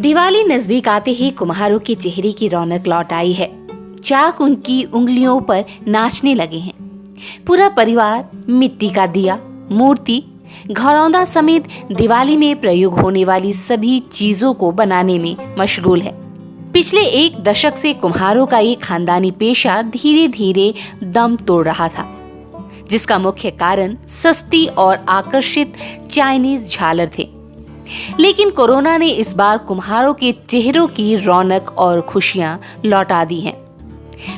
दिवाली नजदीक आते ही कुम्हारों के चेहरे की रौनक लौट आई है। चाक उनकी उंगलियों पर नाचने लगे हैं। पूरा परिवार मिट्टी का दिया, मूर्ति, घरौंदा समेत दिवाली में प्रयोग होने वाली सभी चीजों को बनाने में मशगूल है। पिछले एक दशक से कुम्हारों का ये खानदानी पेशा धीरे धीरे दम तोड़ रहा था, जिसका मुख्य कारण सस्ती और आकर्षित चाइनीज झालर थे। लेकिन कोरोना ने इस बार कुम्हारों के चेहरों की रौनक और खुशियां लौटा दी हैं।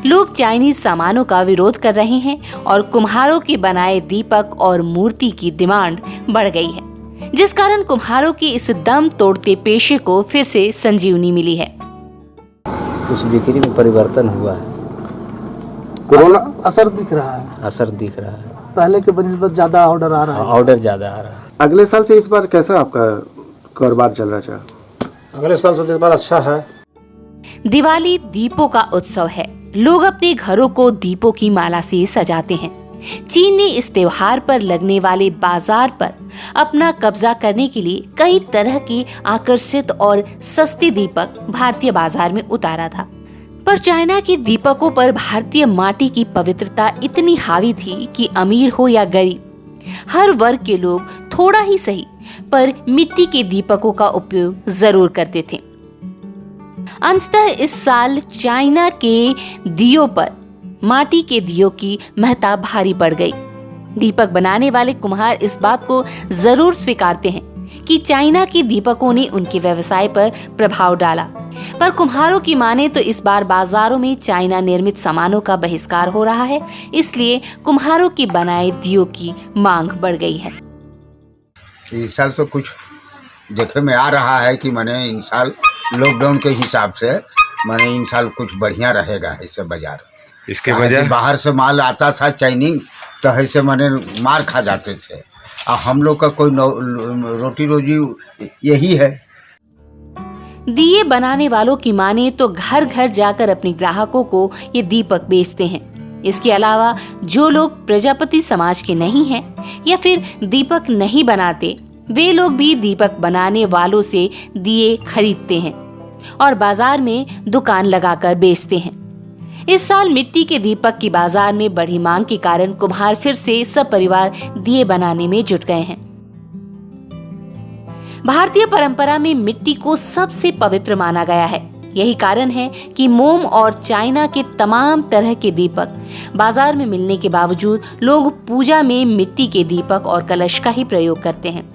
लोग चाइनीज सामानों का विरोध कर रहे हैं और कुम्हारों के बनाए दीपक और मूर्ति की डिमांड बढ़ गई है, जिस कारण कुम्हारों के इस दम तोड़ते पेशे को फिर से संजीवनी मिली है। उस बिक्री में परिवर्तन हुआ है। कोरोना असर दिख रहा है। पहले के बनिस्बत ज्यादा ऑर्डर आ रहा है। अगले साल से इस बार कैसा आपका कारोबार चल रहा है? अगले साल से इस बार अच्छा है। दिवाली दीपों का उत्सव है। लोग अपने घरों को दीपों की माला से सजाते हैं। चीन ने इस त्योहार पर लगने वाले बाजार पर अपना कब्जा करने के लिए कई तरह के आकर्षित और सस्ते दीपक भारतीय बाजार में उतारा था। पर चाइना के दीपकों पर भारतीय माटी की पवित्रता इतनी हावी थी कि अमीर हो या गरीब, हर वर्ग के लोग थोड़ा ही सही पर मिट्टी के दीपकों का उपयोग जरूर करते थे। अंततः इस साल चाइना के दियों पर माटी के दियों की महत्ता भारी पड़ गई। दीपक बनाने वाले कुम्हार इस बात को जरूर स्वीकारते हैं कि चाइना के दीपकों ने उनके व्यवसाय पर प्रभाव डाला, पर कुम्हारों की माने तो इस बार बाजारों में चाइना निर्मित सामानों का बहिष्कार हो रहा है, इसलिए कुम्हारों के बनाए दियों की मांग बढ़ गई है। इस साल तो कुछ देखे में आ रहा है कि मैंने इन साल लॉकडाउन के हिसाब से मैंने इन साल कुछ बढ़िया रहेगा इससे बाजार। इसके वजह बाहर से माल आता था चाइनीज, तो ऐसे मैंने मार खा जाते थे। और हम लोग का कोई रोटी रोजी यही है। दिए बनाने वालों की माने तो घर घर जाकर अपने ग्राहकों को ये दीपक बेचते हैं। इसके अलावा जो लोग प्रजापति समाज के नहीं हैं या फिर दीपक नहीं बनाते, वे लोग भी दीपक बनाने वालों से दिए खरीदते हैं और बाजार में दुकान लगाकर बेचते हैं। इस साल मिट्टी के दीपक की बाजार में बढ़ी मांग के कारण कुम्हार फिर से सब परिवार दिए बनाने में जुट गए हैं। भारतीय परंपरा में मिट्टी को सबसे पवित्र माना गया है। यही कारण है कि मोम और चाइना के तमाम तरह के दीपक बाजार में मिलने के बावजूद लोग पूजा में मिट्टी के दीपक और कलश का ही प्रयोग करते हैं।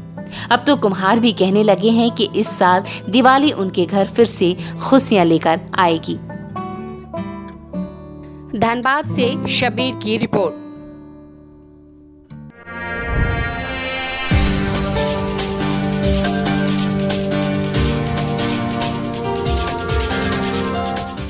अब तो कुम्हार भी कहने लगे हैं कि इस साल दिवाली उनके घर फिर से खुशियां लेकर आएगी। धनबाद से शबीर की रिपोर्ट।